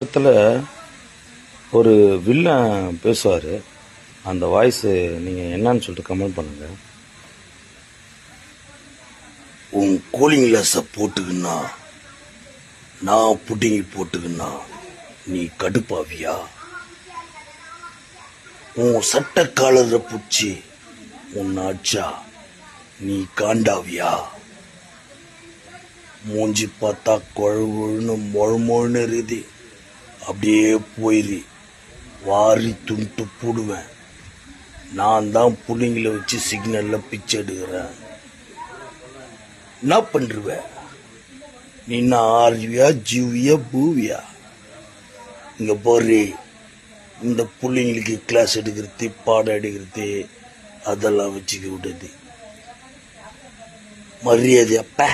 இடத்துல ஒரு வில்லன் பேசுவார். அந்த வாய்ஸ் நீங்கள் என்னன்னு சொல்லிட்டு கமெண்ட் பண்ணுங்க. உன் கூலிங் கிளாஸை போட்டுக்குன்னா நான் புட்டிங்கி போட்டுக்குன்னா நீ கடுப்பாவியா? உன் சட்ட காலரை பிடிச்சி உன் ஆச்சா நீ காண்டாவியா? மூஞ்சி பார்த்தா குழகுன்னு மொழமொழன்னு இருக்குது. அப்படியே போயிரு, வாரி துண்டு போடுவேன். நான் தான் புள்ளிங்களை வச்சு சிக்னல்ல பிச்சை எடுக்கிறேன். என்ன பண்றுவ நீ? நான் ஆர்வியா ஜீவியா பூவியா? இங்க போறே, இந்த புள்ளிங்களுக்கு கிளாஸ் எடுக்கிறது பாடம் எடுக்கிறது அதெல்லாம் வச்சுக்க விடுது. மரியாதை அப்ப